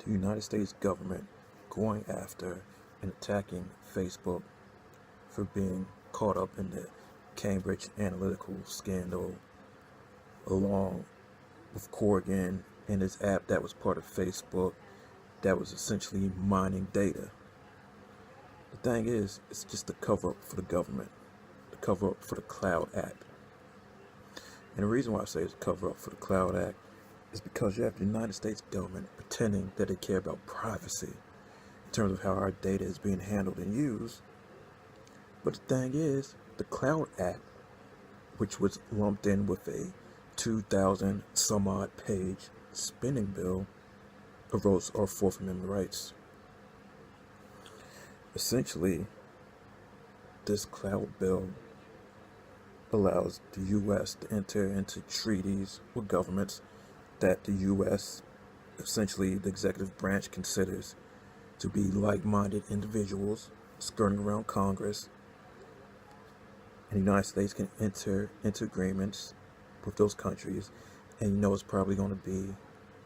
the United States government going after and attacking Facebook for being caught up in the Cambridge Analytical scandal, along with Corrigan and his app that was part of Facebook that was essentially mining data. The thing is, it's just a cover up for the government, the cover up for the Cloud Act. And the reason why I say it's a cover up for the Cloud Act is because you have the United States government pretending that they care about privacy in terms of how our data is being handled and used. But the thing is, the Cloud Act, which was lumped in with a 2,000 some odd page spending bill, erodes our Fourth Amendment rights. Essentially, this Cloud bill allows the U.S. to enter into treaties with governments that the U.S., essentially the executive branch, considers to be like-minded individuals skirting around Congress. And the United States can enter into agreements with those countries, and you know it's probably going to be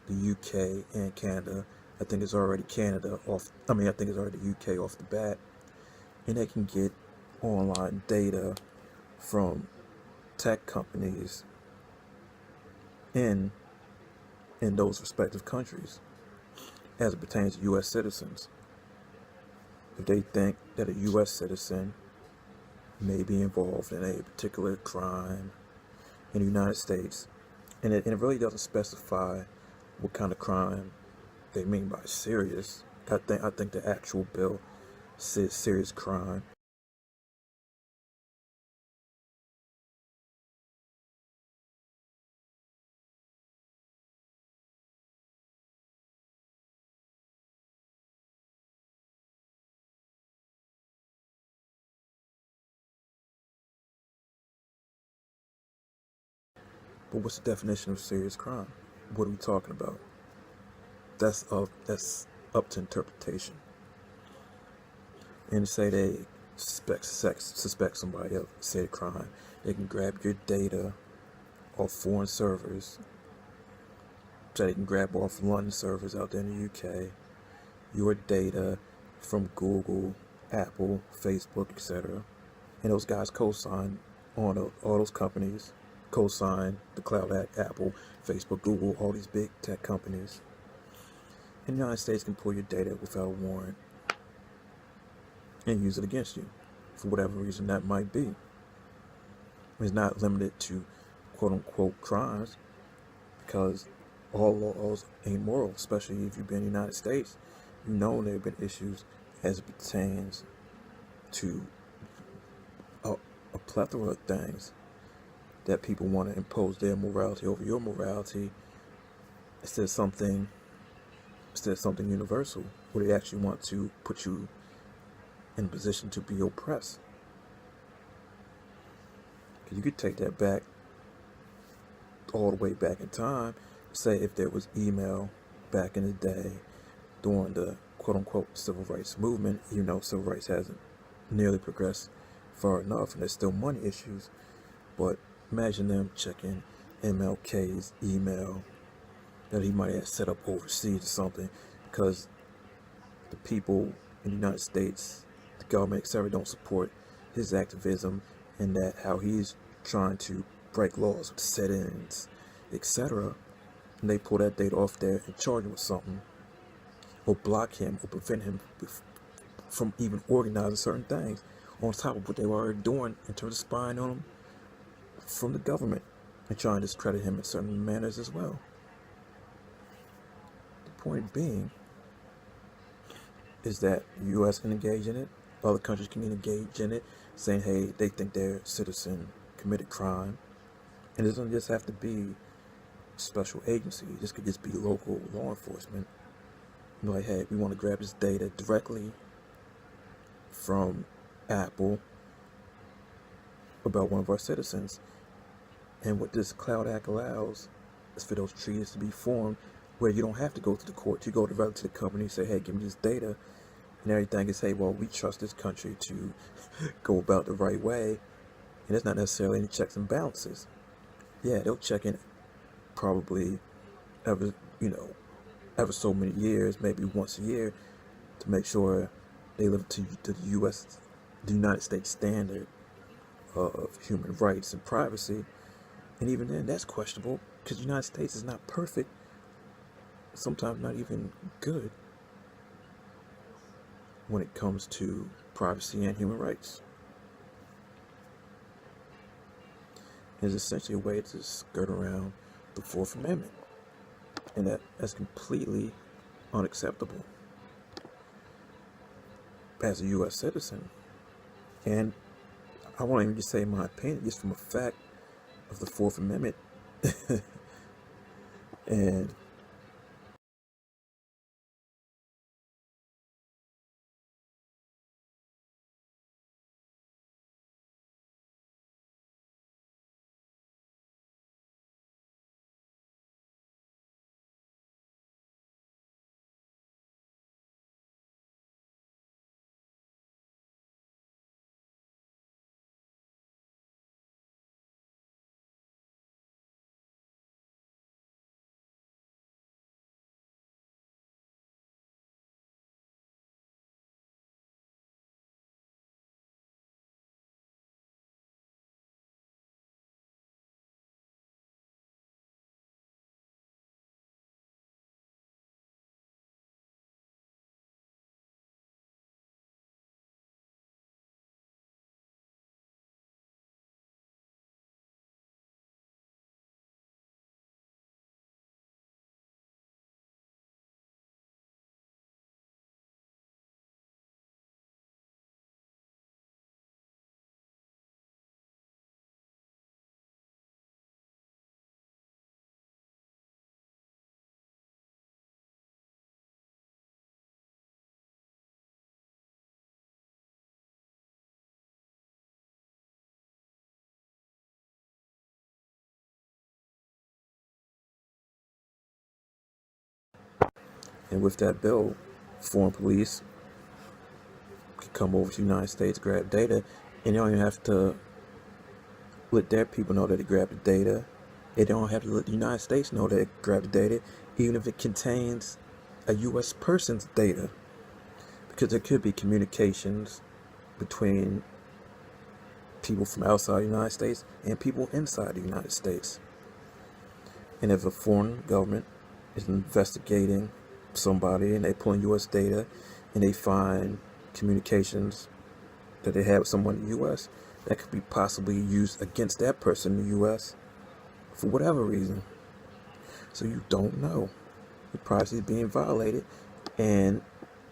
the UK and Canada. I think it's already I think it's already the UK off the bat, and they can get online data from tech companies in those respective countries as it pertains to U.S. citizens. If they think that a U.S. citizen may be involved in a particular crime in the United States, and it really doesn't specify what kind of crime they mean by serious. I think the actual bill says serious crime. But what's the definition of serious crime? What are we talking about? That's up to interpretation. And say they suspect somebody of said crime, they can grab your data off foreign servers. So they can grab off London servers out there in the UK, your data from Google, Apple, Facebook, etc. And those guys co-sign on all those companies, co-sign the Cloud Act, Apple, Facebook, Google, all these big tech companies. And the United States can pull your data without a warrant and use it against you for whatever reason that might be. It's not limited to quote-unquote crimes, because all laws ain't moral, especially if you've been in the United States. You know there have been issues as it pertains to a plethora of things that people want to impose their morality over your morality instead of something universal, where they actually want to put you in a position to be oppressed. You could take that back all the way back in time. Say if there was email back in the day during the quote-unquote civil rights movement, civil rights hasn't nearly progressed far enough, and there's still money issues. But imagine them checking MLK's email that he might have set up overseas or something, because the people in the United States, the government, etc., don't support his activism, and that how he's trying to break laws with sit-ins, etc. And they pull that data off there and charge him with something, or block him, or prevent him from even organizing certain things, on top of what they were already doing in terms of spying on him from the government and trying to discredit him in certain manners as well. The point being is that the U.S. can engage in it, other countries can engage in it, saying, hey, they think their citizen committed crime. And it doesn't just have to be special agency. This could just be local law enforcement. Like, hey, we want to grab this data directly from Apple about one of our citizens. And what this Cloud Act allows is for those treaties to be formed where you don't have to go to the court. You go directly to the company, say, hey, give me this data, and everything is, hey, well, we trust this country to go about the right way. And it's not necessarily any checks and balances. Yeah, they'll check in probably every, every so many years, maybe once a year, to make sure they live to the the United States standard of human rights and privacy. And even then, that's questionable because the United States is not perfect, sometimes not even good when it comes to privacy and human rights. It's essentially a way to skirt around the Fourth Amendment, and that's completely unacceptable as a U.S. citizen. And I won't even just say my opinion, just from a fact of the Fourth Amendment. And with that bill, foreign police could come over to the United States, grab data, and they don't even have to let their people know that they grabbed the data. They don't have to let the United States know that they grabbed the data, even if it contains a U.S. person's data, because there could be communications between people from outside the United States and people inside the United States. And if a foreign government is investigating somebody and they pull in U.S. data and they find communications that they have with someone in the U.S., that could be possibly used against that person in the U.S. for whatever reason. So you don't know. Your privacy is being violated, and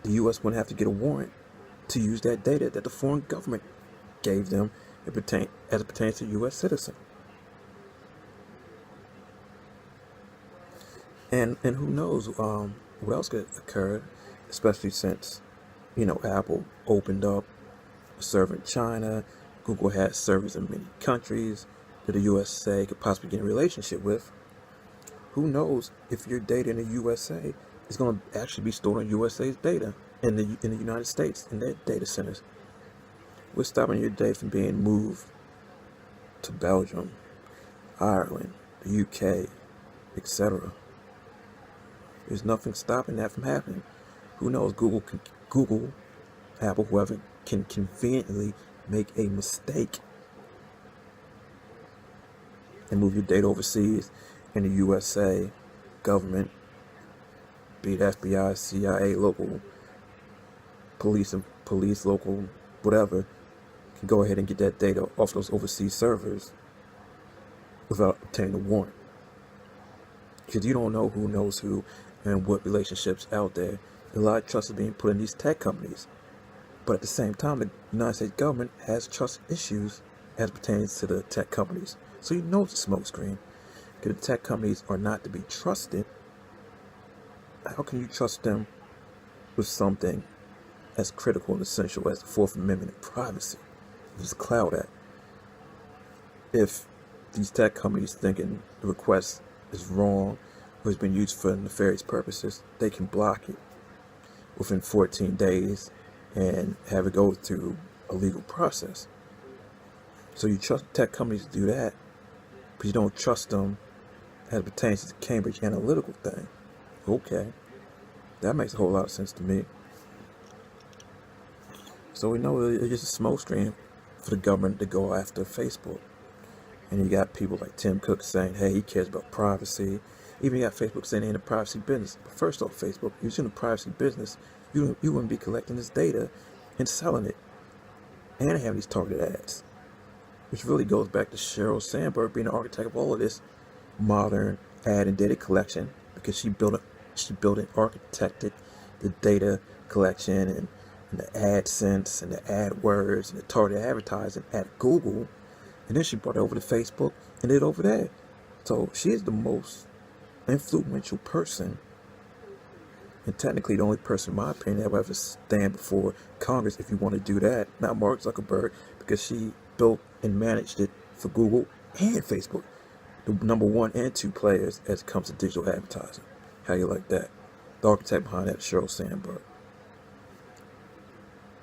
the U.S. wouldn't have to get a warrant to use that data that the foreign government gave them as it pertains to a U.S. citizen. And who knows what else could occur, especially since, Apple opened up a server in China. Google has servers in many countries that the USA could possibly get in a relationship with. Who knows if your data in the USA is going to actually be stored on USA's data in the United States, in their data centers. We're stopping your data from being moved to Belgium, Ireland, the UK, etc. There's nothing stopping that from happening. Who knows? Google, Apple, whoever can conveniently make a mistake and move your data overseas, and the USA government, be it FBI, CIA, local police, local whatever, can go ahead and get that data off those overseas servers without obtaining a warrant. Because you don't know who knows who and what relationships out there. A lot of trust is being put in these tech companies. But at the same time, the United States government has trust issues as pertains to the tech companies. So you know it's a smokescreen. Because the tech companies are not to be trusted. How can you trust them with something as critical and essential as the Fourth Amendment and privacy? There's a cloud at. If these tech companies thinking the request is wrong or has been used for nefarious purposes, they can block it within 14 days and have it go through a legal process. So you trust tech companies to do that, but you don't trust them as it pertains to the Cambridge Analytical thing. Okay. That makes a whole lot of sense to me. So we know it's just a smoke screen for the government to go after Facebook. And you got people like Tim Cook saying, hey, he cares about privacy. Even you got Facebook saying they're in the privacy business. But first off, Facebook, if you're in the privacy business, you wouldn't be collecting this data and selling it and having these targeted ads. Which really goes back to Sheryl Sandberg being the architect of all of this modern ad and data collection, because she built and architected the data collection and the AdSense and the AdWords and the targeted advertising at Google, and then she brought it over to Facebook and did it over there. So she is the most influential person, and technically the only person, in my opinion, that will ever stand before Congress if you want to do that. Not Mark Zuckerberg, because she built and managed it for Google and Facebook, the number 1 and 2 players as it comes to digital advertising. How you like that? The architect behind that is Sheryl Sandberg.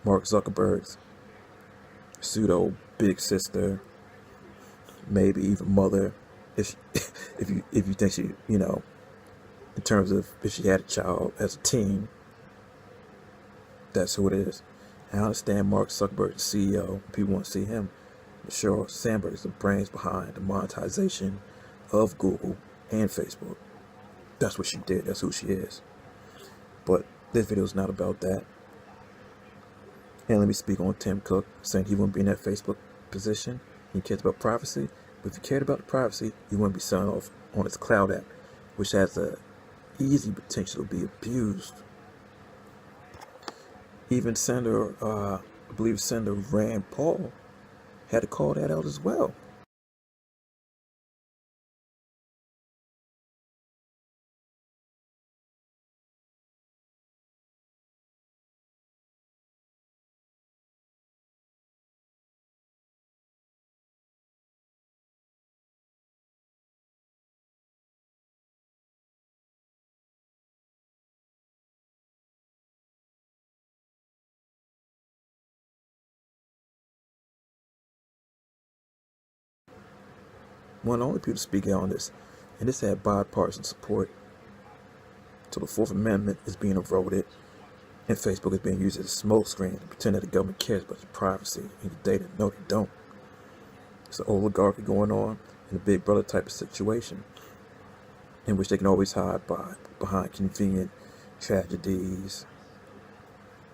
Mark Zuckerberg's pseudo big sister, maybe even mother, if you think she, in terms of if she had a child as a teen, that's who it is. And I understand Mark Zuckerberg, the CEO, people want to see him. But Sheryl Sandberg is the brains behind the monetization of Google and Facebook. That's what she did. That's who she is. But this video is not about that. And let me speak on Tim Cook saying he wouldn't be in that Facebook position. He cares about privacy. But if you cared about the privacy, you wouldn't be selling off on his cloud app, which has a easy potential to be abused. Even I believe Senator Rand Paul had to call that out as well. One of the only people to speak out on this, and this had bipartisan support. So the 4th Amendment is being eroded, and Facebook is being used as a smokescreen to pretend that the government cares about your privacy and your data. No, they don't. It's an oligarchy going on in a Big Brother type of situation, in which they can always hide behind convenient tragedies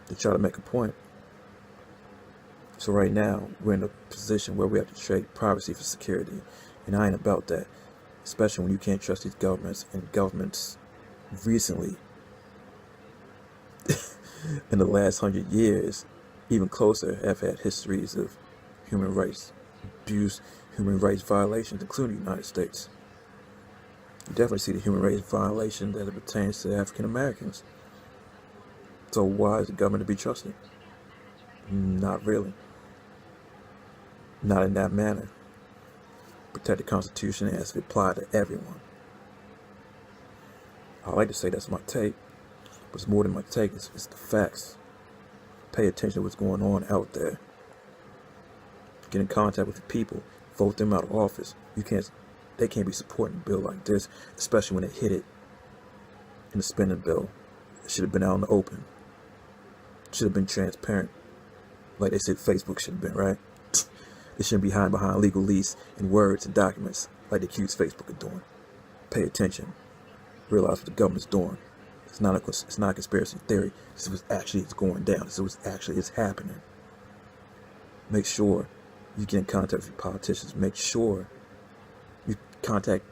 to try to make a point. So right now, we're in a position where we have to trade privacy for security. And I ain't about that, especially when you can't trust these governments. And governments recently, in the last 100 years, even closer, have had histories of human rights abuse, human rights violations, including the United States. You definitely see the human rights violation that it pertains to African Americans. So why is the government to be trusted? Not really. Not in that manner. Protect the Constitution as it applies to everyone. I like to say that's my take, but it's more than my take. It's the facts. Pay attention to what's going on out there. Get in contact with the people. Vote them out of office. They can't be supporting a bill like this, especially when they hit it in the spending bill. It should have been out in the open. It should have been transparent, like they said Facebook should have been, right? They shouldn't be hiding behind legal lease and words and documents like they accuse Facebook of doing. Pay attention. Realize what the government's doing. It's not a conspiracy theory. This is what actually is going down. This is what actually is happening. Make sure you get in contact with your politicians. Make sure you contact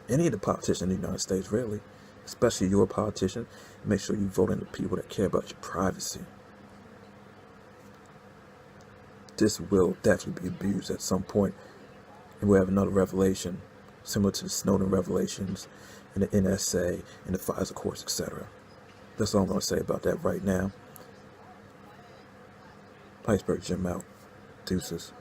any of the politicians in the United States, really, especially your politician. Make sure you vote in the people that care about your privacy. This will definitely be abused at some point, and we'll have another revelation similar to the Snowden revelations and the NSA and the FISA courts, etc. That's all I'm going to say about that right now. Iceberg Jim out. Deuces.